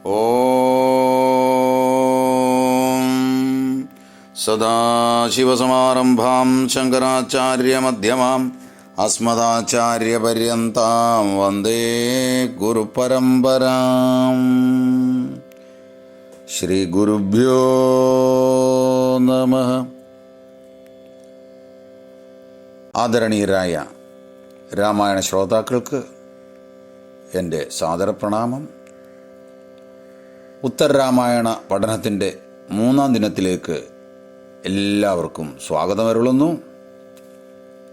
ഓം സദാശിവസമാരംഭാം ശങ്കരാചാര്യമധ്യമാം അസ്മദാചാര്യപര്യന്താം വന്ദേ ഗുരുപരമ്പരാം. ശ്രീ ഗുരുഭ്യോ നമഃ. ആദരണീയരായ രാമായണ ശ്രോതാക്കൾക്ക് എൻ്റെ സാദരപ്രണാമം. ഉത്തരരാമായണ പഠനത്തിൻ്റെ 3-ാം ദിനത്തിലേക്ക് എല്ലാവർക്കും സ്വാഗതമരുളുന്നു.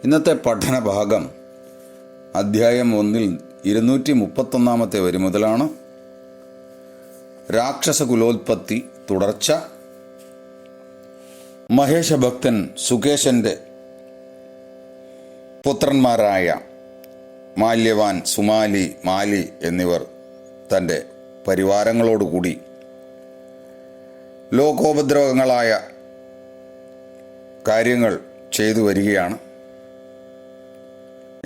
ഇന്നത്തെ പഠനഭാഗം അധ്യായം 1 231 വരി മുതലാണ്. രാക്ഷസകുലോത്പത്തി തുടർച്ച. മഹേശഭക്തൻ സുകേശൻ്റെ പുത്രന്മാരായ മാല്യവാൻ, സുമാലി, മാലി എന്നിവർ തൻ്റെ പരിവാരങ്ങളോടുകൂടി ലോകോപദ്രവങ്ങളായ കാര്യങ്ങൾ ചെയ്തു വരികയാണ്.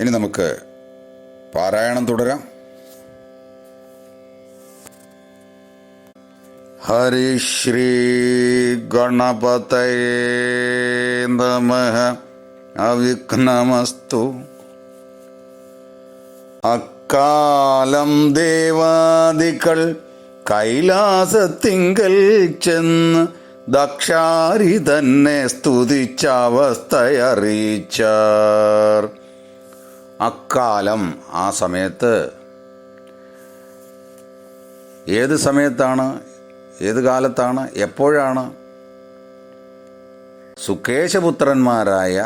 ഇനി നമുക്ക് പാരായണം തുടരാം. ഹരിശ്രീ ഗണപതയേ നമഃ. അവിഘ്നമസ്തു. അക്കാലം ദേവാദികൾ കൈലാസത്തിങ്കൽ ചെന്ന് ദക്ഷാരി തന്നെ സ്തുതിച്ചവസ്ഥയറിയിച്ചാർ. അക്കാലം, ആ സമയത്ത്. ഏത് സമയത്താണ്, ഏത് കാലത്താണ്, എപ്പോഴാണ്? സുകേശപുത്രന്മാരായ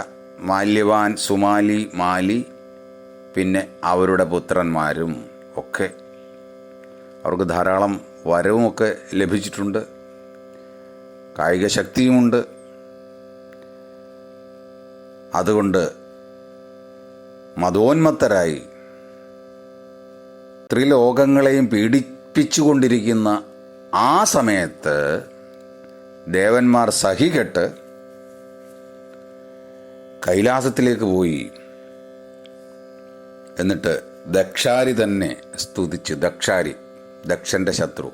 മാല്യവാൻ, സുമാലി, മാലി, പിന്നെ അവരുടെ പുത്രന്മാരും ഒക്കെ, അവർക്ക് ധാരാളം വരവുമൊക്കെ ലഭിച്ചിട്ടുണ്ട്, കായിക ശക്തിയുമുണ്ട്. അതുകൊണ്ട് മതോന്മത്തരായി ത്രിലോകങ്ങളെയും പീഡിപ്പിച്ചുകൊണ്ടിരിക്കുന്ന ആ സമയത്ത് ദേവന്മാർ സഹികെട്ട് കൈലാസത്തിലേക്ക് പോയി. എന്നിട്ട് ദക്ഷാരി തന്നെ സ്തുതിച്ച്. ദക്ഷാരി, ദക്ഷൻ്റെ ശത്രു.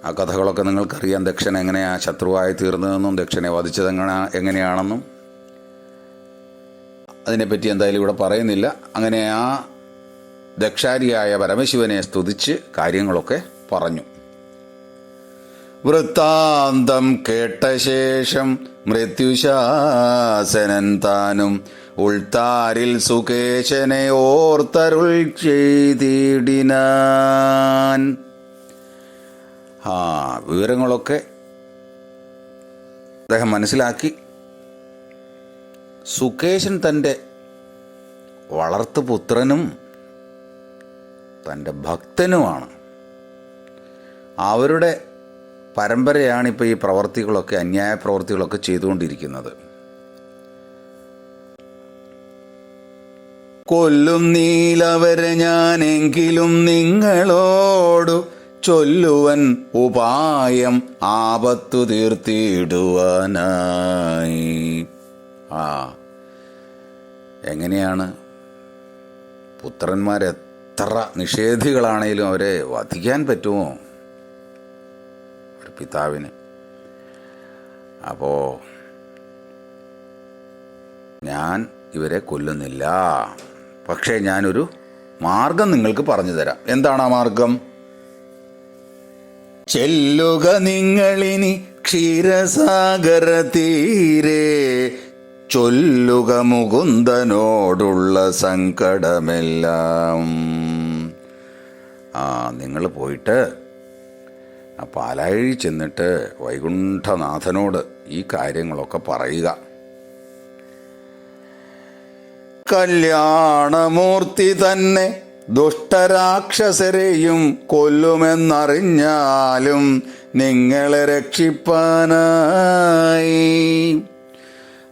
ആ കഥകളൊക്കെ നിങ്ങൾക്കറിയാം. ദക്ഷൻ എങ്ങനെയാണ് ശത്രുവായി തീർന്നതെന്നും ദക്ഷനെ വധിച്ചത് എങ്ങനെയാണെന്നും അതിനെപ്പറ്റി എന്തായാലും ഇവിടെ പറയുന്നില്ല. അങ്ങനെ ആ ദക്ഷാരിയായ പരമശിവനെ സ്തുതിച്ച് കാര്യങ്ങളൊക്കെ പറഞ്ഞു. വൃത്താന്തം കേട്ട ശേഷം മൃത്യുശാസനൻ താനും ഉൾത്താരിൽ സുകേശനെ ഓർത്തരുൾ ചെയ്തിടിനാൻ. വിവരങ്ങളൊക്കെ അദ്ദേഹം മനസ്സിലാക്കി. സുകേശൻ തൻ്റെ വളർത്തുപുത്രനും തൻ്റെ ഭക്തനുമാണ്. അവരുടെ പരമ്പരയാണിപ്പോൾ ഈ പ്രവർത്തികളൊക്കെ, അന്യായ പ്രവർത്തികളൊക്കെ ചെയ്തുകൊണ്ടിരിക്കുന്നത്. കൊല്ലും നീലവരെ ഞാനെങ്കിലും നിങ്ങളോടു ചൊല്ലുവൻ ഉപായം ആപത്തു തീർത്തിടുവാനായി. എങ്ങനെയാണ്? പുത്രന്മാരെത്ര നിഷേധികളാണേലും അവരെ വധിക്കാൻ പറ്റുമോ ഒരു പിതാവിന്? അപ്പോൾ ഞാൻ ഇവരെ കൊല്ലുന്നില്ല, പക്ഷേ ഞാനൊരു മാർഗം നിങ്ങൾക്ക് പറഞ്ഞു തരാം. എന്താണ് ആ മാർഗം? ചെല്ലുക നിങ്ങളിനി ക്ഷീരസാഗര തീരെ, ചൊല്ലുക മുകുന്ദനോടുള്ള സങ്കടമെല്ലാം. നിങ്ങൾ പോയിട്ട് ആ പാലാഴി ചെന്നിട്ട് വൈകുണ്ഠനാഥനോട് ഈ കാര്യങ്ങളൊക്കെ പറയുക. കല്യാണമൂർത്തി തന്നെ ദുഷ്ടരാക്ഷസരെയും കൊല്ലുമെന്നറിഞ്ഞാലും നിങ്ങളെ രക്ഷിപ്പാനായി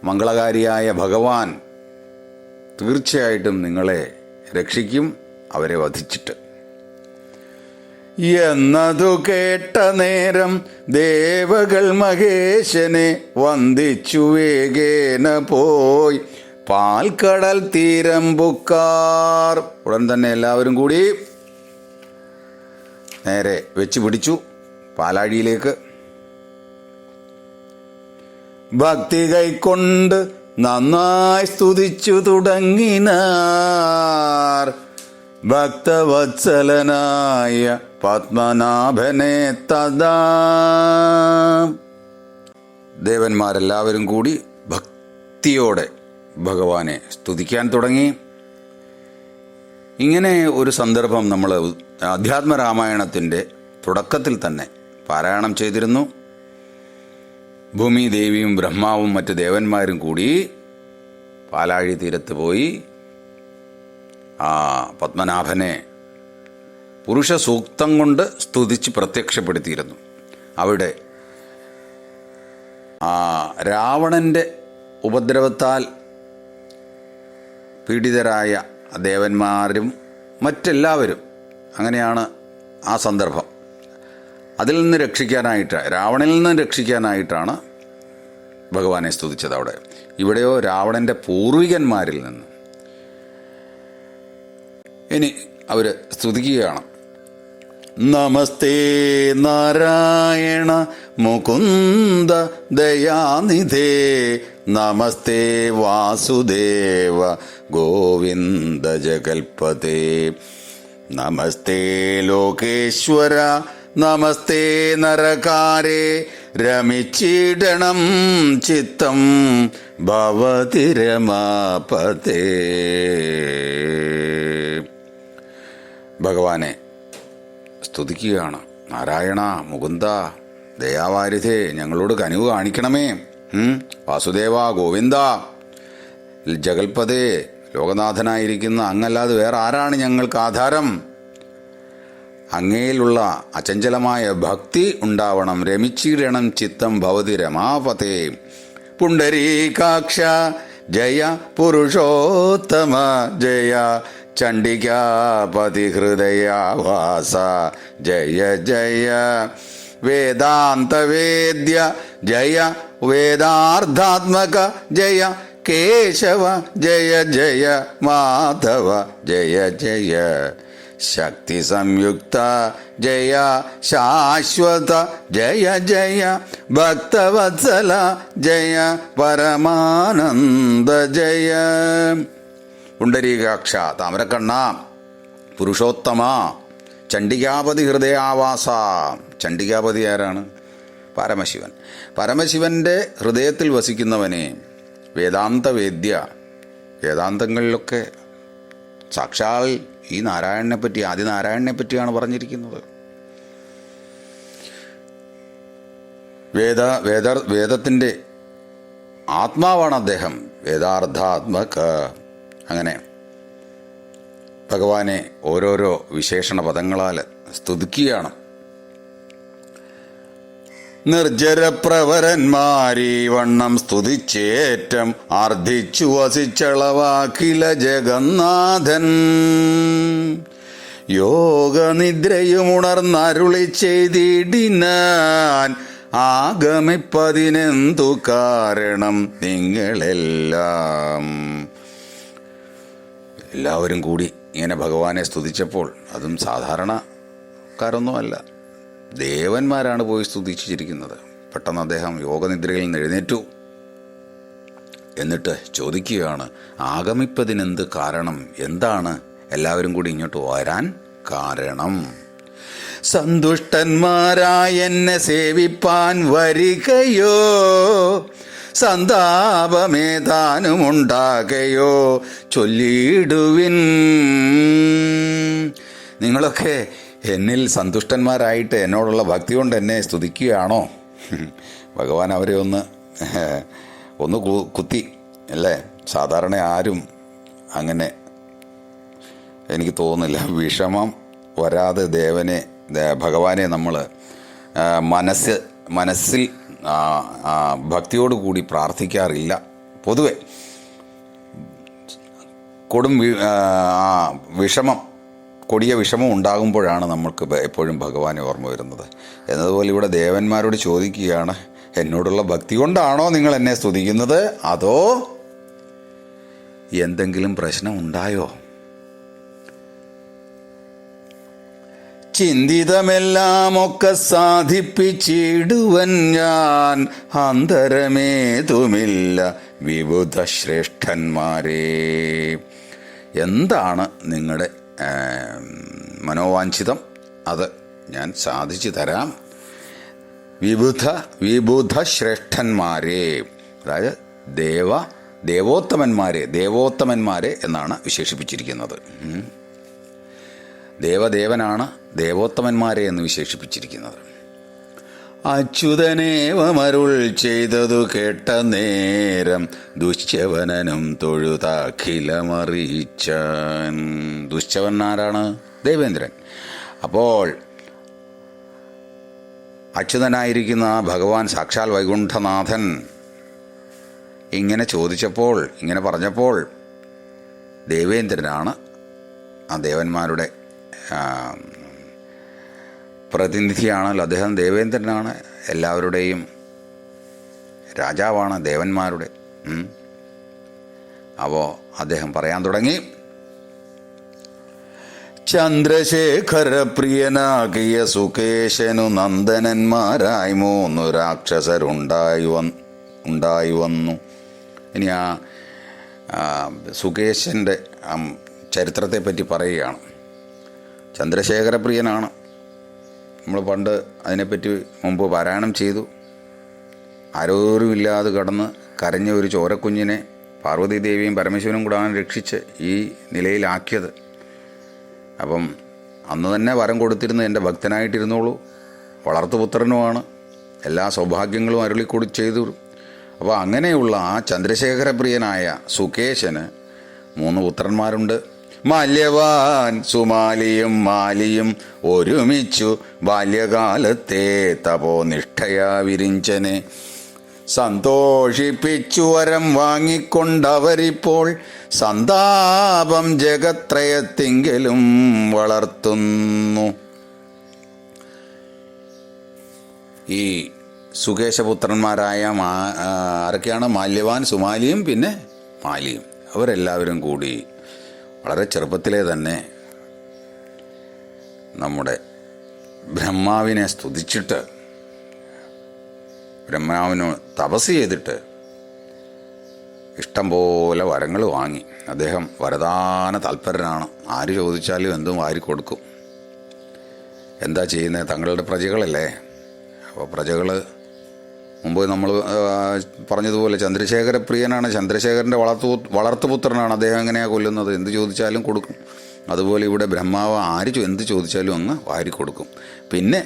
മംഗളകാരിയായ ഭഗവാൻ തീർച്ചയായിട്ടും നിങ്ങളെ രക്ഷിക്കും, അവരെ വധിച്ചിട്ട്. എന്നതു കേട്ട നേരം ദേവകൾ മഹേശനെ വന്ദിച്ചു വേഗേന പോയി പാൽക്കടൽ തീരം ബുക്കാർ. ഉടൻ തന്നെ എല്ലാവരും കൂടി നേരെ വെച്ച് പിടിച്ചു പാലാഴിയിലേക്ക്. ഭക്തി കൈക്കൊണ്ട് നന്നായി സ്തുതിച്ചു തുടങ്ങിനാർ ഭക്തവത്സലനായ പത്മനാഭനെ തഥാ. ദേവന്മാരെല്ലാവരും കൂടി ഭക്തിയോടെ ഭഗവാനെ സ്തുതിക്കാൻ തുടങ്ങി. ഇങ്ങനെ ഒരു സന്ദർഭം നമ്മൾ അധ്യാത്മരാമായണത്തിൻ്റെ തുടക്കത്തിൽ തന്നെ പാരായണം ചെയ്തിരുന്നു. ഭൂമിദേവിയും ബ്രഹ്മാവും മറ്റ് ദേവന്മാരും കൂടി പാലാഴി തീരത്ത് പോയി ആ പത്മനാഭനെ പുരുഷ സൂക്തം കൊണ്ട് സ്തുതിച്ച് പ്രത്യക്ഷപ്പെടുത്തിയിരുന്നു. അവിടെ രാവണൻ്റെ ഉപദ്രവത്താൽ പീഡിതരായ ദേവന്മാരും മറ്റെല്ലാവരും, അങ്ങനെയാണ് ആ സന്ദർഭം. അതിൽ നിന്ന് രക്ഷിക്കാനായിട്ട്, രാവണനിൽ നിന്ന് രക്ഷിക്കാനായിട്ടാണ് ഭഗവാനെ സ്തുതിച്ചത് അവിടെ. ഇവിടെയോ രാവണൻ്റെ പൂർവികന്മാരിൽ നിന്ന്. ഇനി അവർ സ്തുതിക്കുകയാണ്. നമസ്തേ നാരായണ മുകുന്ദ ദയാനിധേ നമസ്തേ വാസുദേവ ഗോവിന്ദ ജഗൽപതേ നമസ്തേ ലോകേശ്വര നമസ്തേ നരകാരേ രമിച്ചിടണം ചിത്തം ഭവതി രമാപതേ. ഭഗവാനെ സ്തുതിക്കുകയാണ്. നാരായണ, മുകുന്ദ, ദയാവാരിധേ, ഞങ്ങളോട് കനിവ് കാണിക്കണമേ. വാസുദേവ, ഗോവിന്ദ, ജഗൽപതേ, ലോകനാഥനായിരിക്കുന്ന അങ്ങല്ലാതെ വേറെ ആരാണ് ഞങ്ങൾക്ക് ആധാരം? അങ്ങയിലുള്ള അചഞ്ചലമായ ഭക്തി ഉണ്ടാവണം. രമിച്ചിടണം ചിത്തം ഭവതി രമാപതേ. പുണ്ടരീകാക്ഷ ജയ പുരുഷോത്തമ ജയ ചണ്ഡികാപതി ഹൃദയാവാസ ജയ ജയ വേദാന്തവേദ്യ ജയ വേദാർത്ഥാത്മക ജയ കേശവ ജയ ജയ മാധവ ജയ ജയ ശക്തി സംയുക്ത ജയ ശാശ്വത ജയ ജയ ഭക്തവത്സല ജയ പരമാനന്ദ ജയ. പുണ്ടരീകാക്ഷ, താമരക്കണ്ണ, പുരുഷോത്തമ, ചണ്ഡികാപതി ഹൃദയാവാസ. ചണ്ഡികാപതി ആരാണ്? പരമശിവൻ. പരമശിവന്റെ ഹൃദയത്തിൽ വസിക്കുന്നവനെ, വേദാന്തവേദ്യ, വേദാന്തങ്ങളിലൊക്കെ സാക്ഷാൽ ഈ നാരായണനെ പറ്റി, ആദിനാരായണനെ പറ്റിയാണ് പറഞ്ഞിരിക്കുന്നത്. വേദത്തിൻ്റെ ആത്മാവാണ് അദ്ദേഹം, വേദാർത്ഥാത്മക. അങ്ങനെ ഭഗവാനെ ഓരോരോ വിശേഷണ പദങ്ങളാൽ സ്തുതിക്കുകയാണ്. നിർജ്ജരപ്രവരന്മാരീ വണ്ണം സ്തുതിച്ചേറ്റം ആർദ്ധിച്ചു വസിച്ചളവാഖില ജഗന്നാഥൻ. യോഗനിദ്രയുമുണർന്നരുളി ചെയ്തിടിനാൻ ആഗമിപ്പതിനെന്തു കാരണം നിങ്ങളെല്ലാം. എല്ലാവരും കൂടി ഇങ്ങനെ ഭഗവാനെ സ്തുതിച്ചപ്പോൾ, അതും സാധാരണക്കാരൊന്നുമല്ല, ദേവന്മാരാണ് പോയി സ്തുതിച്ചിരിക്കുന്നത്. പെട്ടെന്ന് അദ്ദേഹം യോഗനിദ്രയിൽ നിന്ന് എഴുന്നേറ്റു. എന്നിട്ട് ചോദിക്കുകയാണ്, ആഗമിപ്പതിനെന്ത് കാരണം? എന്താണ് എല്ലാവരും കൂടി ഇങ്ങോട്ട് വരാൻ കാരണം? സന്തുഷ്ടന്മാരായ എന്നെ സേവിപ്പാൻ വരികയോ, സന്താപമേതാനുമുണ്ടാകയോ ചൊല്ലിയിടുവിൻ. നിങ്ങളൊക്കെ എന്നിൽ സന്തുഷ്ടന്മാരായിട്ട് എന്നോടുള്ള ഭക്തി കൊണ്ട് എന്നെ സ്തുതിക്കുകയാണോ? ഭഗവാൻ അവരെ ഒന്ന് കുത്തി അല്ലേ. സാധാരണ ആരും അങ്ങനെ എനിക്ക് തോന്നുന്നില്ല വിഷമം വരാതെ ഭഗവാനെ നമ്മൾ മനസ്സിൽ ഭക്തിയോടുകൂടി പ്രാർത്ഥിക്കാറില്ല പൊതുവെ. കൊടിയ വിഷമം ഉണ്ടാകുമ്പോഴാണ് നമ്മൾക്ക് എപ്പോഴും ഭഗവാനെ ഓർമ്മ വരുന്നത്. എന്നതുപോലെ ഇവിടെ ദേവന്മാരോട് ചോദിക്കുകയാണ്, എന്നോടുള്ള ഭക്തി കൊണ്ടാണോ നിങ്ങൾ എന്നെ സ്തുതിക്കുന്നത്, അതോ എന്തെങ്കിലും പ്രശ്നം ഉണ്ടായോ? ചിന്തിതമെല്ലാമൊക്കെ സാധിപ്പിച്ചിടുവൻ ഞാൻ, അന്തരമേതുമില്ല വിബുധ ശ്രേഷ്ഠന്മാരേ. എന്താണ് നിങ്ങളുടെ മനോവാഞ്ചിതം അത് ഞാൻ സാധിച്ചു തരാം. വിബുധ ശ്രേഷ്ഠന്മാരെ, അതായത് ദേവോത്തമന്മാരെ എന്നാണ് വിശേഷിപ്പിച്ചിരിക്കുന്നത്. ദേവദേവനാണ് ദേവോത്തമന്മാരെ എന്ന് വിശേഷിപ്പിച്ചിരിക്കുന്നത്. അച്യുതനേവമരുൾ ചെയ്തതു കേട്ട നേരം ദുശ്ചവനനും തൊഴുതഖിലമറിയിച്ചാൻ. ദുശ്ചവൻ ആരാണ്? ദേവേന്ദ്രൻ. അപ്പോൾ അച്യുതനായിരിക്കുന്ന ഭഗവാൻ സാക്ഷാൽ വൈകുണ്ഠനാഥൻ ഇങ്ങനെ ചോദിച്ചപ്പോൾ, ഇങ്ങനെ പറഞ്ഞപ്പോൾ ദേവേന്ദ്രനാണ് ആ ദേവന്മാരുടെ പ്രതിനിധിയാണല്ലോ അദ്ദേഹം. ദേവേന്ദ്രനാണ്, എല്ലാവരുടെയും രാജാവാണ്, ദേവന്മാരുടെ. അപ്പോൾ അദ്ദേഹം പറയാൻ തുടങ്ങി. ചന്ദ്രശേഖരപ്രിയനാകിയ സുകേശനു നന്ദനന്മാരായി 3 രാക്ഷസരുണ്ടായി വന്നു. ഇനി ആ സുകേശൻ്റെ ചരിത്രത്തെപ്പറ്റി പറയുകയാണ്. ചന്ദ്രശേഖരപ്രിയനാണ്. നമ്മൾ പണ്ട് അതിനെപ്പറ്റി മുമ്പ് പാരായണം ചെയ്തു. ആരോരുമില്ലാതെ കടന്ന് കരഞ്ഞ ഒരു ചോരക്കുഞ്ഞിനെ പാർവതീദേവിയും പരമശിവനും കൂടാണ് രക്ഷിച്ച് ഈ നിലയിലാക്കിയത്. അപ്പം അന്ന് തന്നെ വരം കൊടുത്തിരുന്ന എൻ്റെ ഭക്തനായിട്ടിരുന്നോളൂ, വളർത്തുപുത്രനുമാണ്, എല്ലാ സൗഭാഗ്യങ്ങളും അരുളിക്കൂടി ചെയ്തു. അപ്പോൾ അങ്ങനെയുള്ള ആ ചന്ദ്രശേഖരപ്രിയനായ സുകേശന് 3 പുത്രന്മാരുണ്ട്. മാല്യവാൻ സുമാലിയും മാലിയും ഒരുമിച്ചു ബാല്യകാലത്തെ തപോനിഷ്ഠയാ വിരിഞ്ചനെ സന്തോഷിപ്പിച്ചു വരം വാങ്ങിക്കൊണ്ടവരിപ്പോൾ സന്താപം ജഗത്രയത്തിങ്കലും വളർത്തുന്നു. ഈ സുകേശപുത്രന്മാരായ ആരൊക്കെയാണ്? മാല്യവാൻ, സുമാലിയും പിന്നെ മാലിയും. അവരെല്ലാവരും കൂടി വളരെ ചെറുപ്പത്തിലെ തന്നെ നമ്മുടെ ബ്രഹ്മാവിനെ സ്തുതിച്ചിട്ട്, ബ്രഹ്മാവിന് തപസ് ചെയ്തിട്ട് ഇഷ്ടം പോലെ വരങ്ങൾ വാങ്ങി. അദ്ദേഹം വരദാന തൽപരനാണ്. ആര് ചോദിച്ചാലും എന്തും വാരിക്കൊടുക്കും. എന്താ ചെയ്യുന്നത്? തങ്ങളുടെ പ്രജകളല്ലേ. അപ്പോൾ പ്രജകൾ മുമ്പ് നമ്മൾ പറഞ്ഞതുപോലെ ചന്ദ്രശേഖരപ്രിയനാണ്, ചന്ദ്രശേഖരൻ്റെ വളർത്തുപുത്രനാണ്. അദ്ദേഹം എങ്ങനെയാണ് കൊല്ലുന്നത്? എന്ത് ചോദിച്ചാലും കൊടുക്കും. അതുപോലെ ഇവിടെ ബ്രഹ്മാവ് എന്ത് ചോദിച്ചാലും അങ്ങ് വാരിക്കൊടുക്കും. പിന്നെ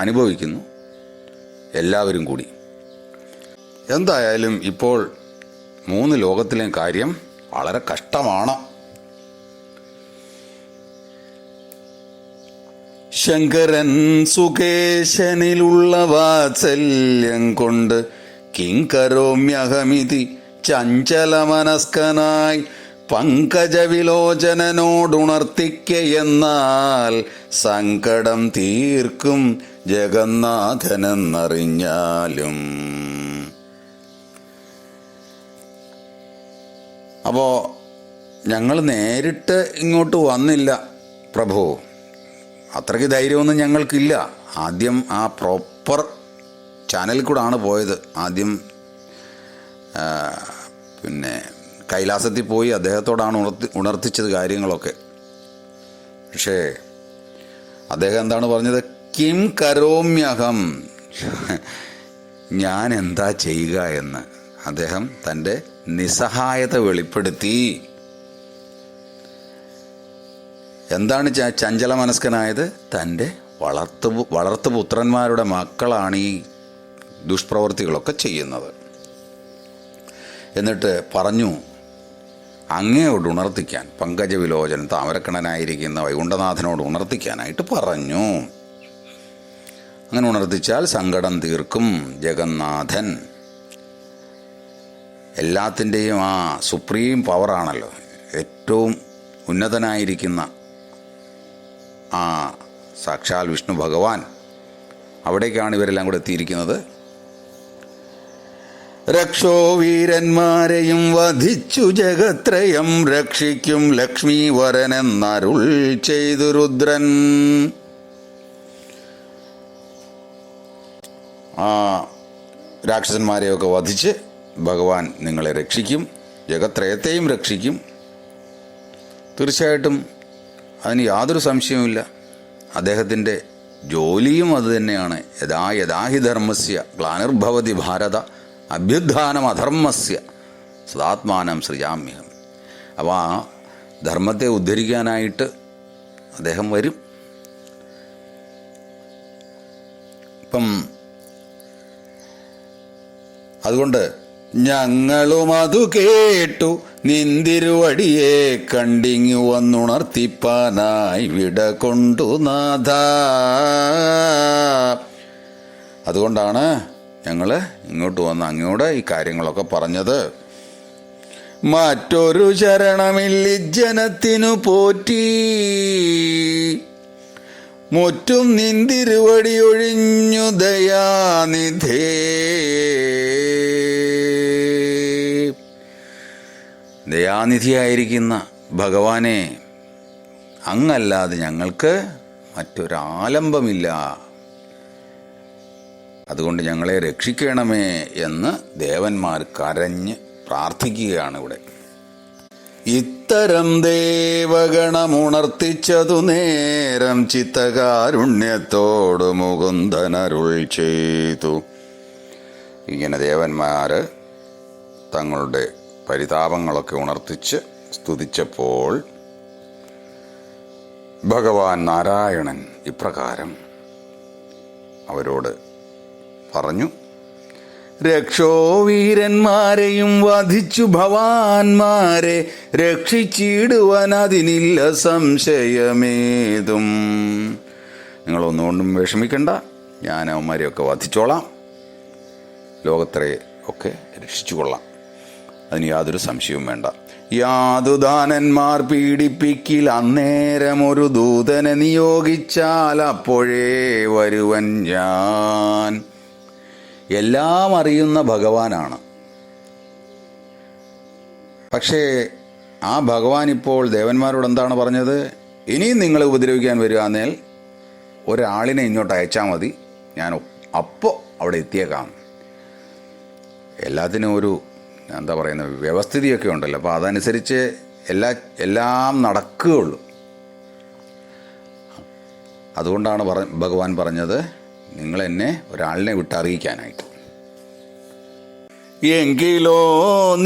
അനുഭവിക്കുന്നു എല്ലാവരും കൂടി. എന്തായാലും ഇപ്പോൾ 3 ലോകത്തിലെയും കാര്യം വളരെ കഷ്ടമാണ്. ശങ്കരൻ സുകേശനിലുള്ള വാത്സല്യം കൊണ്ട് കിങ്കരോമ്യഹമിതി ചഞ്ചലമനസ്കനായി പങ്കജവിലോചനോടുണർത്തിക്കയെന്നാൽ സങ്കടം തീർക്കും ജഗന്നാഥനെന്നറിഞ്ഞാലും. അപ്പോൾ ഞങ്ങൾ നേരിട്ട് ഇങ്ങോട്ട് വന്നില്ല പ്രഭു, അത്രയ്ക്ക് ധൈര്യമൊന്നും ഞങ്ങൾക്കില്ല. ആദ്യം ആ പ്രോപ്പർ ചാനലിൽ കൂടാണ് പോയത്. ആദ്യം പിന്നെ കൈലാസത്തിൽ പോയി അദ്ദേഹത്തോടാണ് ഉണർത്തിച്ചത് കാര്യങ്ങളൊക്കെ. പക്ഷേ അദ്ദേഹം എന്താണ് പറഞ്ഞത്? കിം കരോമ്യഹം, ഞാൻ എന്താ ചെയ്യുക എന്ന് അദ്ദേഹം തൻ്റെ നിസ്സഹായത വെളിപ്പെടുത്തി. എന്താണ് ചഞ്ചല മനസ്കനായത്? തൻ്റെ വളർത്തുപുത്രന്മാരുടെ മക്കളാണ് ഈ ദുഷ്പ്രവൃത്തികളൊക്കെ ചെയ്യുന്നത്. എന്നിട്ട് പറഞ്ഞു, അങ്ങയോട് ഉണർത്തിക്കാൻ, പങ്കജവിലോചൻ താമരക്കണ്ണനായിരിക്കുന്ന വൈകുണ്ഠനാഥനോട് ഉണർത്തിക്കാനായിട്ട് പറഞ്ഞു. അങ്ങനെ ഉണർത്തിച്ചാൽ സങ്കടം തീർക്കും ജഗന്നാഥൻ. എല്ലാത്തിൻ്റെയും ആ സുപ്രീം പവറാണല്ലോ, ഏറ്റവും ഉന്നതനായിരിക്കുന്ന ആ സാക്ഷാൽ വിഷ്ണു ഭഗവാൻ. അവിടേക്കാണ് ഇവരെല്ലാം കൂടെ എത്തിയിരിക്കുന്നത്. രക്ഷോ വീരന്മാരെയും വധിച്ചു ജഗത്രയം രക്ഷിക്കും ലക്ഷ്മീവരനെന്നരുൾ ചെയ്തു രുദ്രൻ. ആ രാക്ഷസന്മാരെയൊക്കെ വധിച്ച് ഭഗവാൻ നിങ്ങളെ രക്ഷിക്കും, ജഗത്രയത്തെയും രക്ഷിക്കും. തീർച്ചയായിട്ടും അതിന് യാതൊരു സംശയവുമില്ല. അദ്ദേഹത്തിൻ്റെ ജോലിയും അതുതന്നെയാണ്. യഥാ യഥാഹി ധർമ്മസ്യ ഗ്ലാനിർഭവതി ഭാരത അഭ്യുത്ഥാനം അധർമ്മസ്യ സദാത്മാനം സൃജാമ്യഹം. അപ്പോൾ ആ ധർമ്മത്തെ ഉദ്ധരിക്കാനായിട്ട് അദ്ദേഹം വരും. ഇപ്പം അതുകൊണ്ട് ഞങ്ങളും അതു കേട്ടു നിന്തിരുവടിയെ കണ്ടിങ്ങു വന്നുണർത്തിപ്പാനായി വിട കൊണ്ടു നാഥ. അതുകൊണ്ടാണ് ഞങ്ങൾ ഇങ്ങോട്ട് വന്ന് അങ്ങോട്ട് ഈ കാര്യങ്ങളൊക്കെ പറഞ്ഞത്. മറ്റൊരു ശരണമില്ലി ജനത്തിനു പോറ്റി മുറ്റും നിന്തിരുവടി ഒഴിഞ്ഞു ദയാനിധേ. ദയാനിധിയായിരിക്കുന്ന ഭഗവാനെ, അങ്ങല്ലാതെ ഞങ്ങൾക്ക് മറ്റൊരാലംബമില്ല. അതുകൊണ്ട് ഞങ്ങളെ രക്ഷിക്കണമേ എന്ന് ദേവന്മാർ കരഞ്ഞ് പ്രാർത്ഥിക്കുകയാണ് ഇവിടെ. ഇത്തരം ദേവഗണമുണർത്തിച്ചതു നേരം ചിത്തകാരുണ്യത്തോട് മുകുന്ദനരുൾ ചെയ്തു. ഇങ്ങനെ ദേവന്മാർ തങ്ങളുടെ പരിതാപങ്ങളൊക്കെ ഉണർത്തിച്ച് സ്തുതിച്ചപ്പോൾ ഭഗവാൻ നാരായണൻ ഇപ്രകാരം അവരോട് പറഞ്ഞു. രക്ഷോവീരന്മാരെയും വധിച്ചു ഭവാന്മാരെ രക്ഷിച്ചിടുവാൻ അതിനില്ല സംശയമേതും. നിങ്ങളൊന്നുകൊണ്ടും വിഷമിക്കണ്ട, ഞാൻ അവന്മാരെയൊക്കെ വധിച്ചോളാം, ലോകത്തെ ഒക്കെ രക്ഷിച്ചു കൊള്ളാം, അതിന് യാതൊരു സംശയവും വേണ്ട. യാതുദാനന്മാർ പീഡിപ്പിക്കിൽ അന്നേരം ഒരു ദൂതനെ നിയോഗിച്ചാൽ അപ്പോഴേ വരുവൻ ഞാൻ. എല്ലാം അറിയുന്ന ഭഗവാനാണ്. പക്ഷേ ആ ഭഗവാൻ ഇപ്പോൾ ദേവന്മാരോട് എന്താണ് പറഞ്ഞത്? ഇനിയും നിങ്ങളെ ഉപദ്രവിക്കാൻ വരികയാണെങ്കിൽ ഒരാളിനെ ഇങ്ങോട്ട് അയച്ചാൽ മതി, ഞാൻ അപ്പോൾ അവിടെ എത്തിയേക്കാം. എല്ലാത്തിനും ഒരു എന്താ പറയുന്നത് വ്യവസ്ഥിതിയൊക്കെ ഉണ്ടല്ലോ. അപ്പോൾ അതനുസരിച്ച് എല്ലാം നടക്കുകയുള്ളൂ. അതുകൊണ്ടാണ് ഭഗവാൻ പറഞ്ഞത് നിങ്ങളെന്നെ ഒരാളിനെ വിട്ടറിയിക്കാനായിട്ട്. എങ്കിലോ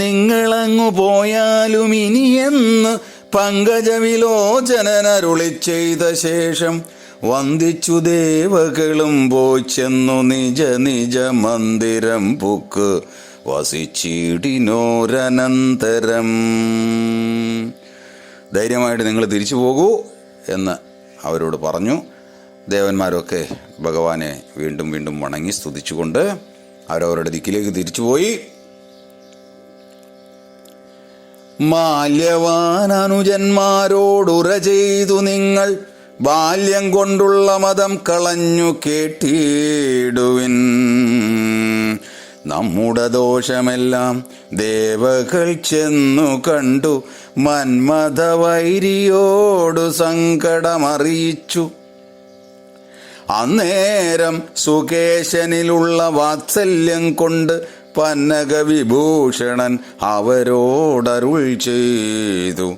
നിങ്ങളങ്ങു പോയാലും ഇനിയെന്ന് പങ്കജവിലോചനരുളി ചെയ്ത ശേഷം വന്ദിച്ചു ദേവകളും പോയി ചെന്നു നിജ നിജ മന്ദിരം പുക്ക് വസിച്ചിടിനോരനന്തരം. ധൈര്യമായിട്ട് നിങ്ങൾ തിരിച്ചു പോകൂ എന്ന് അവരോട് പറഞ്ഞു. ദേവന്മാരൊക്കെ ഭഗവാനെ വീണ്ടും വീണ്ടും വണങ്ങി സ്തുതിച്ചുകൊണ്ട് അവരവരുടെ ദിക്കിലേക്ക് തിരിച്ചുപോയി. മാല്യവാൻ അനുജന്മാരോടുറ ചെയ്തു നിങ്ങൾ ബാല്യം കൊണ്ടുള്ള മതം കളഞ്ഞു കേട്ടിടുവിൻ. നമ്മുടെ ദോഷമെല്ലാം ദേവകൾ ചെന്നു കണ്ടു മന്മഥവൈരിയോടു സങ്കടമറിയിച്ചു. അന്നേരം സുകേശനിലുള്ള വാത്സല്യം കൊണ്ട് പന്നക വിഭൂഷണൻ അവരോടരുൾ ചെയ്തു.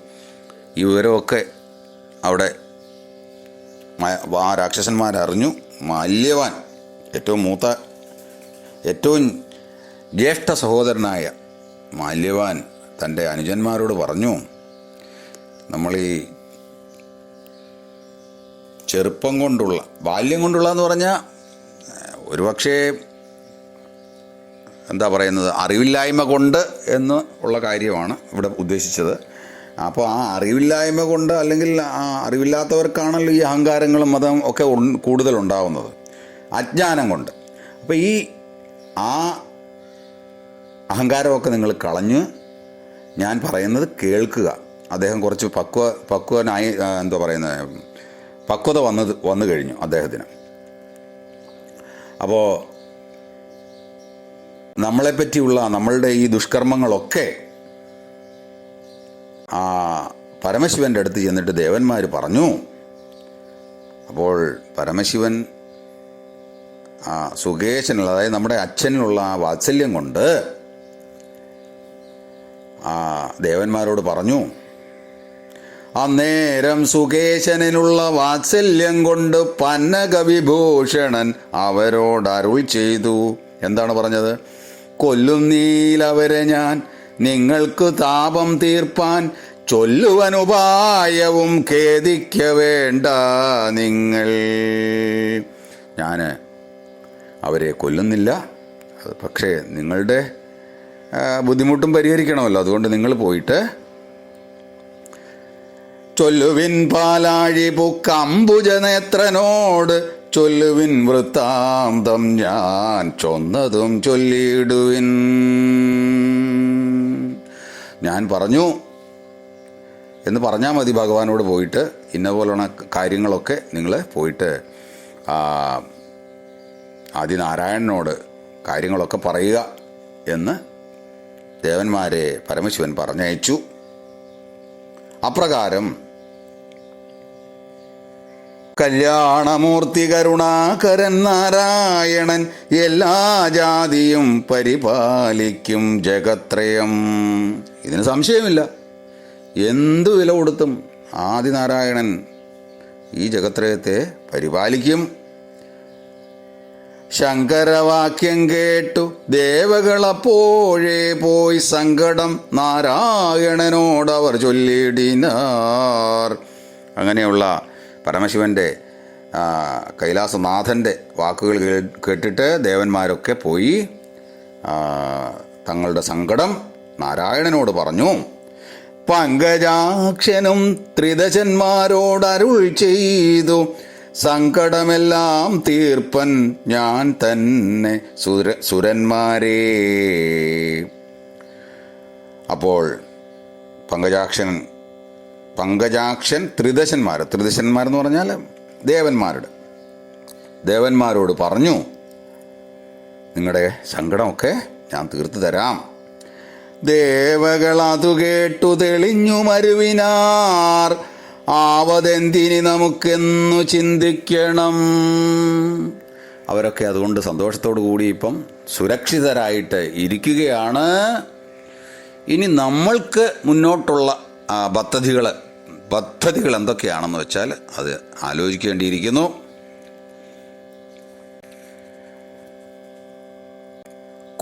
ഇവരൊക്കെ അവിടെ ആ രാക്ഷസന്മാരറിഞ്ഞു. മാല്യവാൻ, ഏറ്റവും ജ്യേഷ്ഠ സഹോദരനായ മാല്യവാൻ തൻ്റെ അനുജന്മാരോട് പറഞ്ഞു, നമ്മൾ ഈ ചെറുപ്പം കൊണ്ടുള്ള, ബാല്യം കൊണ്ടുള്ള എന്ന് പറഞ്ഞാൽ ഒരുപക്ഷേ എന്താ പറയുന്നത് അറിവില്ലായ്മ കൊണ്ട് എന്ന് ഉള്ള കാര്യമാണ് ഇവിടെ ഉദ്ദേശിച്ചത്. അപ്പോൾ ആ അറിവില്ലായ്മ കൊണ്ട്, അല്ലെങ്കിൽ ആ അറിവില്ലാത്തവർക്കാണല്ലോ ഈ അഹങ്കാരങ്ങളും മതം ഒക്കെ കൂടുതലുണ്ടാവുന്നത്, അജ്ഞാനം കൊണ്ട്. അപ്പോൾ ആ അഹങ്കാരമൊക്കെ നിങ്ങൾ കളഞ്ഞ് ഞാൻ പറയുന്നത് കേൾക്കുക. അദ്ദേഹം കുറച്ച് പക്വനായി എന്താ പറയുന്നത് പക്വത വന്നു കഴിഞ്ഞു അദ്ദേഹത്തിന്. അപ്പോൾ നമ്മളെപ്പറ്റിയുള്ള നമ്മളുടെ ഈ ദുഷ്കർമ്മങ്ങളൊക്കെ ആ പരമശിവൻ്റെ അടുത്ത് ചെന്നിട്ട് ദേവന്മാർ പറഞ്ഞു. അപ്പോൾ പരമശിവൻ സുകേശനുള്ള, അതായത് നമ്മുടെ അച്ഛനിലുള്ള ആ വാത്സല്യം കൊണ്ട് ദേവന്മാരോട് പറഞ്ഞു. അന്നേരം സുകേശനുള്ള വാത്സല്യം കൊണ്ട് പന്നകവിഭൂഷണൻ അവരോട് അരുൾ ചെയ്തു. എന്താണ് പറഞ്ഞത്? കൊല്ലുന്നീലവരെ ഞാൻ, നിങ്ങൾക്ക് താപം തീർപ്പാൻ ചൊല്ലുവനുപായവും ഖേദിക്ക വേണ്ട നിങ്ങൾ. ഞാൻ അവരെ കൊല്ലുന്നില്ല, പക്ഷേ നിങ്ങളുടെ ബുദ്ധിമുട്ടും പരിഹരിക്കണമല്ലോ. അതുകൊണ്ട് നിങ്ങൾ പോയിട്ട് ചൊല്ലുവിൻ പാലാഴി പുക്കംബുജനേത്രനോട് ചൊല്ലുവിൻ വൃത്താന്തം ഞാൻ ചൊന്നതും ചൊല്ലിയിടുവിൻ. ഞാൻ പറഞ്ഞു എന്ന് പറഞ്ഞാൽ മതി ഭഗവാനോട് പോയിട്ട്. ഇന്ന പോലുള്ള കാര്യങ്ങളൊക്കെ നിങ്ങൾ പോയിട്ട് ആദിനാരായണനോട് കാര്യങ്ങളൊക്കെ പറയുക എന്ന് ദേവന്മാരെ പരമശിവൻ പറഞ്ഞയച്ചു. അപ്രകാരം കല്യാണമൂർത്തി കരുണാകരൻ നാരായണൻ എല്ലാ ജാതിയും പരിപാലിക്കും ജഗത്രയം. ഇതിന് സംശയമില്ല. എന്തു വില കൊടുത്തും ആദിനാരായണൻ ഈ ജഗത്രയത്തെ പരിപാലിക്കും. ശങ്കരവാക്യം കേട്ടു ദേവകളപ്പോഴേ പോയി സങ്കടം നാരായണനോടവർ ചൊല്ലിടിനാർ. അങ്ങനെയുള്ള പരമശിവൻ്റെ കൈലാസനാഥൻ്റെ വാക്കുകൾ കേട്ടിട്ട് ദേവന്മാരൊക്കെ പോയി തങ്ങളുടെ സങ്കടം നാരായണനോട് പറഞ്ഞു. പങ്കജാക്ഷനും ത്രിദശന്മാരോട് അരുൾ ചെയ്തു, സങ്കടമെല്ലാം തീർപ്പൻ ഞാൻ തന്നെ സുരന്മാരേ. അപ്പോൾ പങ്കജാക്ഷൻ ത്രിദശന്മാരെന്ന് പറഞ്ഞാൽ ദേവന്മാരോട് പറഞ്ഞു, നിങ്ങളുടെ സങ്കടമൊക്കെ ഞാൻ തീർത്തു തരാം. ദേവകൾ അതു കേട്ടു തെളിഞ്ഞു മരുവിനാർ, ആവതെന്തിനി നമുക്കെന്നു ചിന്തിക്കണം. അവരൊക്കെ അതുകൊണ്ട് സന്തോഷത്തോടു കൂടി ഇപ്പം സുരക്ഷിതരായിട്ട് ഇരിക്കുകയാണ്. ഇനി നമ്മൾക്ക് മുന്നോട്ടുള്ള പദ്ധതികൾ എന്തൊക്കെയാണെന്ന് വെച്ചാൽ അത് ആലോചിക്കേണ്ടിയിരിക്കുന്നു.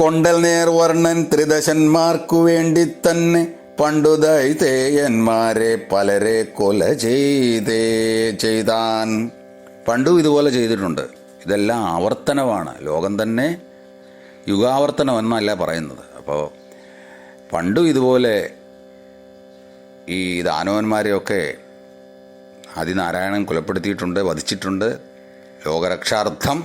കൊണ്ടൽ നേർവർണ്ണൻ ത്രിദശന്മാർക്കു വേണ്ടി തന്നെ പണ്ടു ദൈതേയന്മാരെ പലരെ കൊല ചെയ്താൻ. പണ്ടും ഇതുപോലെ ചെയ്തിട്ടുണ്ട്. ഇതെല്ലാം ആവർത്തനമാണ്. ലോകം തന്നെ യുഗാവർത്തനം എന്നല്ല പറയുന്നത്. അപ്പോൾ പണ്ടും ഇതുപോലെ ഈ ദാനവന്മാരെയൊക്കെ ആദിനാരായണൻ കൊലപ്പെടുത്തിയിട്ടുണ്ട്, വധിച്ചിട്ടുണ്ട്. ലോകരക്ഷാർത്ഥം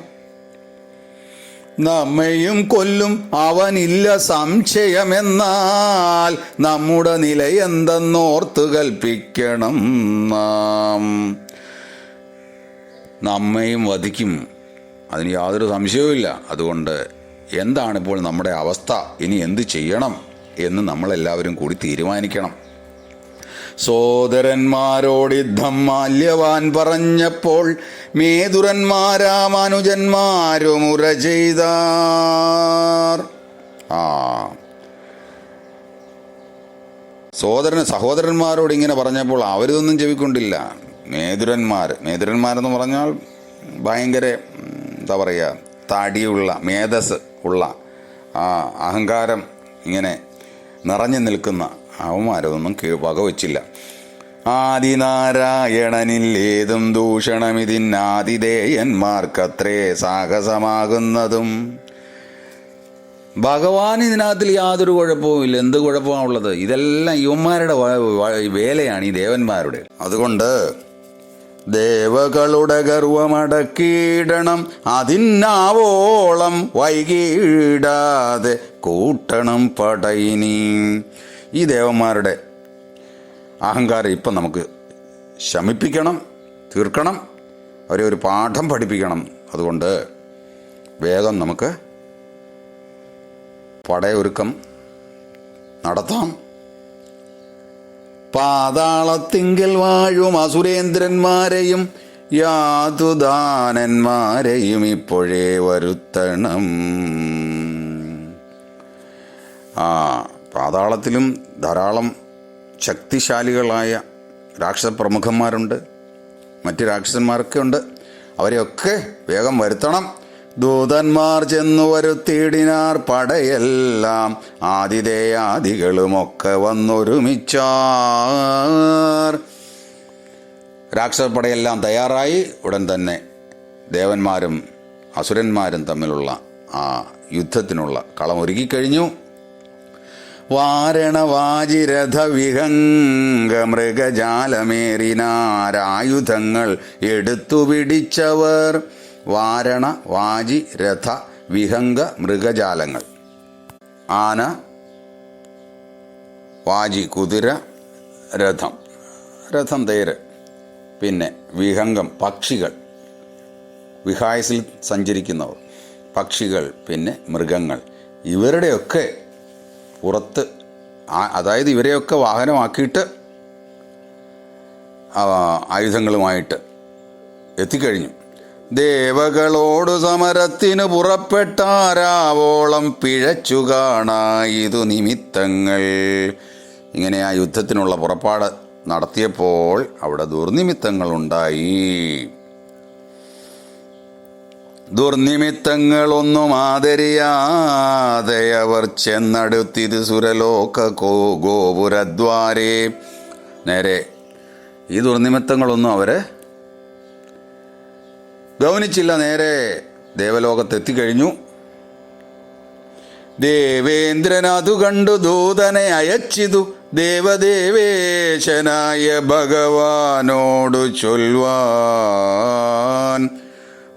നമ്മയും കൊല്ലും അവനില്ല സംശയമെന്നാൽ നമ്മുടെ നിലയെന്തെന്നോർത്തു കൽപ്പിക്കണം നാം. നമ്മയും വധിക്കും, അതിന് യാതൊരു സംശയവുമില്ല. അതുകൊണ്ട് എന്താണിപ്പോൾ നമ്മുടെ അവസ്ഥ, ഇനി എന്ത് ചെയ്യണം എന്ന് നമ്മളെല്ലാവരും കൂടി തീരുമാനിക്കണം. സോദരന്മാരോട് യുദ്ധം മാല്യവാൻ പറഞ്ഞപ്പോൾ മേതുരന്മാരാമനുജന്മാരുമുറ ചെയ്താർ. സഹോദരന്മാരോട് ഇങ്ങനെ പറഞ്ഞപ്പോൾ അവരിതൊന്നും ചെവിക്കൊണ്ടില്ല. മേതുരന്മാരെന്ന് പറഞ്ഞാൽ ഭയങ്കര എന്താ പറയുക, താടിയുള്ള മേധസ് ഉള്ള അഹങ്കാരം ഇങ്ങനെ നിറഞ്ഞു നിൽക്കുന്ന അവന്മാരൊന്നും വകവച്ചില്ല. ആദിനാരായണനിൽ ഏതും ദൂഷണമിതിന്നാതിദേയന്മാർക്കത്രേ സാഹസമാകുന്നതും. ഭഗവാൻ ഇതിനകത്തിൽ യാതൊരു കുഴപ്പവുമില്ല. എന്ത് കുഴപ്പമാണുള്ളത്? ഇതെല്ലാം യുവന്മാരുടെ വേലയാണ്, ഈ ദേവന്മാരുടെ. അതുകൊണ്ട് ദേവകളുടെ ഗർവമടക്കിയിടണം, അതിന്നാവോളം വൈകിടാതെ കൂട്ടണം പടയിനി. ഈ ദേവന്മാരുടെ അഹങ്കാരം ഇപ്പം നമുക്ക് ശമിപ്പിക്കണം, തീർക്കണം, അവരെ ഒരു പാഠം പഠിപ്പിക്കണം. അതുകൊണ്ട് വേഗം നമുക്ക് പടയൊരുക്കം നടത്താം. പാതാളത്തിങ്കൽ വാഴും അസുരേന്ദ്രന്മാരെയും യാതുദാനന്മാരെയും ഇപ്പോഴേ വരുത്തണം. പാതാളത്തിലും ധാരാളം ശക്തിശാലികളായ രാക്ഷസ പ്രമുഖന്മാരുണ്ട്, മറ്റ് രാക്ഷസന്മാരൊക്കെ ഉണ്ട്. അവരെയൊക്കെ വേഗം വരുത്തണം. ദൂതന്മാർ ചെന്നു വരുത്തിയിടിനാർ പടയെല്ലാം, ആതിഥേയാദികളുമൊക്കെ വന്നൊരുമിച്ചാർ. രാക്ഷസപ്പടയെല്ലാം തയ്യാറായി. ഉടൻ തന്നെ ദേവന്മാരും അസുരന്മാരും തമ്മിലുള്ള ആ യുദ്ധത്തിനുള്ള കളം ഒരുക്കിക്കഴിഞ്ഞു. വാരണവാജിരഥ വിഹംഗ മൃഗജാലമേറിനാരായുധങ്ങൾ എടുത്തു പിടിച്ചവർ. വാരണ, വാജി, രഥ, വിഹംഗ മൃഗജാലങ്ങൾ. ആന, വാജി കുതിര, രഥം തേര്, പിന്നെ വിഹംഗം പക്ഷികൾ, വിഹായസിൽ സഞ്ചരിക്കുന്നവർ, പക്ഷികൾ, പിന്നെ മൃഗങ്ങൾ. ഇവരുടെയൊക്കെ പുറത്ത്, അതായത് ഇവരെയൊക്കെ വാഹനമാക്കിയിട്ട് ആയുധങ്ങളുമായിട്ട് എത്തിക്കഴിഞ്ഞു. ദേവകളോടു സമരത്തിനു പുറപ്പെട്ടാരാവോളം പിഴച്ചു കാണായിതു നിമിത്തങ്ങൾ. ഇങ്ങനെ ആ യുദ്ധത്തിനുള്ള പുറപ്പാട് നടത്തിയപ്പോൾ അവിടെ ദുർനിമിത്തങ്ങളുണ്ടായി. ദുർനിമിത്തങ്ങളൊന്നും ആദരിയാതെ അവർ ചെന്നടുത്തിത് സുരലോക ഗോപുരദ്വാരേ. നേരെ ഈ ദുർനിമിത്തങ്ങളൊന്നും അവര് ഗൗനിച്ചില്ല. നേരെ ദേവലോകത്തെത്തിക്കഴിഞ്ഞു. ദേവേന്ദ്രൻ അതു കണ്ടു ദൂതനെ അയച്ചിതു ദേവദേവേശനായ ഭഗവാനോടു ചൊൽവാൻ.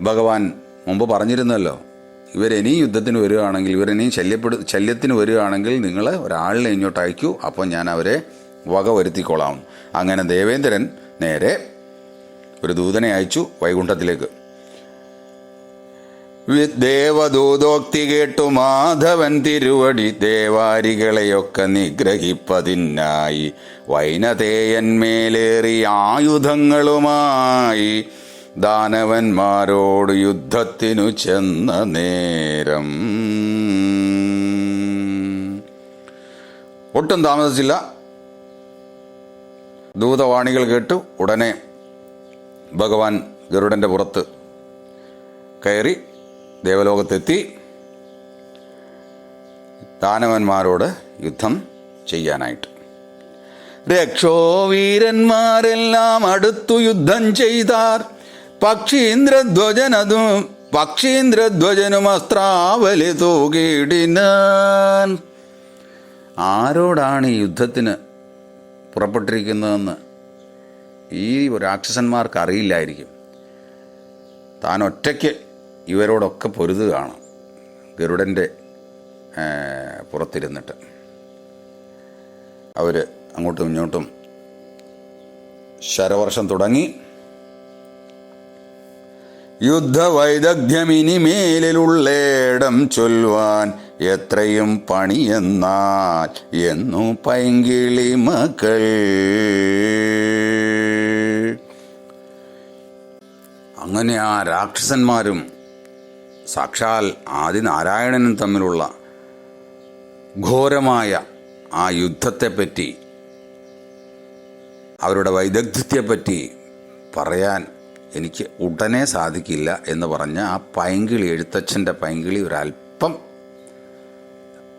ഭഗവാൻ മുമ്പ് പറഞ്ഞിരുന്നല്ലോ, ഇവരിനി യുദ്ധത്തിന് വരികയാണെങ്കിൽ, ഇവരിനി ശല്യത്തിന് വരികയാണെങ്കിൽ നിങ്ങൾ ഒരാളിനെ ഇങ്ങോട്ട് അയക്കൂ, അപ്പോൾ ഞാൻ അവരെ വകവരുത്തിക്കൊള്ളാം. അങ്ങനെ ദേവേന്ദ്രൻ നേരെ ഒരു ദൂതനെ അയച്ചു വൈകുണ്ഠത്തിലേക്ക്. ദേവദൂതോക്തി കേട്ടു മാധവൻ തിരുവടി ദേവാരികളെയൊക്കെ നിഗ്രഹിപ്പതിനായി വൈനതേയന്മേലേറി ആയുധങ്ങളുമായി ദാനവന്മാരോട് യുദ്ധത്തിനു ചെന്ന നേരം. ഒട്ടും താമസിച്ചില്ല. ദൂതവാണികൾ കേട്ടു. ഉടനെ ഭഗവാൻ ഗരുഡന്റെ പുറത്ത് കയറി ദേവലോകത്തെത്തി ദാനവന്മാരോട് യുദ്ധം ചെയ്യാനായിട്ട്. രക്ഷോവീരന്മാരെല്ലാം അടുത്തു യുദ്ധം ചെയ്താർ. പക്ഷീന്ദ്രധ്വജനും അസ്ത്രാവലി തൂകിടിനാൻ. ആരോടാണ് ഈ യുദ്ധത്തിന് പുറപ്പെട്ടിരിക്കുന്നതെന്ന് ഈ രാക്ഷസന്മാർക്ക് അറിയില്ലായിരിക്കും. താൻ ഒറ്റയ്ക്ക് ഇവരോടൊക്കെ പൊരുതുകയാണ് ഗരുഡൻ്റെ പുറത്തിരുന്നിട്ട്. അവർ അങ്ങോട്ടും ഇങ്ങോട്ടും ശരവർഷം തുടങ്ങി. യുദ്ധവൈദഗ്ധ്യമിനിമേലിലുള്ളേടം ചൊല്ലുവാൻ എത്രയും പണിയെന്നാൽ എന്നു പൈങ്കിളി മക്കൾ. അങ്ങനെ ആ രാക്ഷസന്മാരും സാക്ഷാൽ ആദിനാരായണനും തമ്മിലുള്ള ഘോരമായ ആ യുദ്ധത്തെപ്പറ്റി, അവരുടെ വൈദഗ്ധ്യത്തെപ്പറ്റി പറയാൻ എനിക്ക് ഉടനെ സാധിക്കില്ല എന്ന് പറഞ്ഞ ആ പൈങ്കിളി, എഴുത്തച്ഛൻ്റെ പൈങ്കിളി ഒരല്പം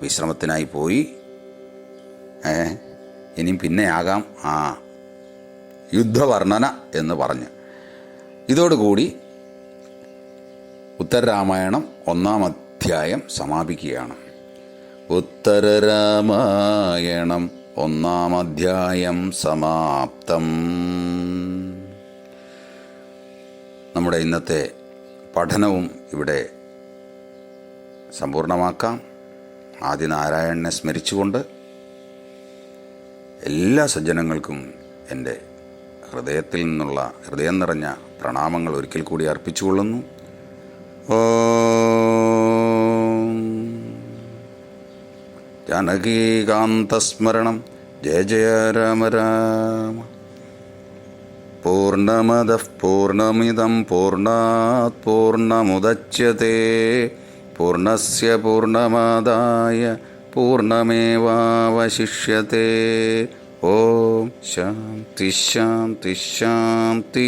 വിശ്രമത്തിനായി പോയി. ഇനിയും പിന്നെ ആകാം ആ യുദ്ധവർണ്ണന എന്ന് പറഞ്ഞ്. ഇതോടുകൂടി ഉത്തരരാമായണം 1-ാം അധ്യായം സമാപിക്കുകയാണ്. ഉത്തരരാമായണം 1-ാം അധ്യായം സമാപ്തം. നമ്മുടെ ഇന്നത്തെ പഠനവും ഇവിടെ സമ്പൂർണ്ണമാക്കാം. ആദിനാരായണനെ സ്മരിച്ചുകൊണ്ട് എല്ലാ സജ്ജനങ്ങൾക്കും എൻ്റെ ഹൃദയം നിറഞ്ഞ പ്രണാമങ്ങൾ ഒരിക്കൽ കൂടി അർപ്പിച്ചുകൊള്ളുന്നു. ഓം ജാനകീകാന്തസ്മരണം. ജയ ജയ രാമ രാമ. പൂർണ്ണമദഃ പൂർണ്ണമിദം പൂർണ്ണാത് പൂർണ്ണമുദച്യത്തെ പൂർണ്ണസ്യ പൂർണ്ണമാദായ പൂർണ്ണമേവാവശിഷ്യത്തെ. ഓം ശാന്തി ശാന്തി ശാന്തി.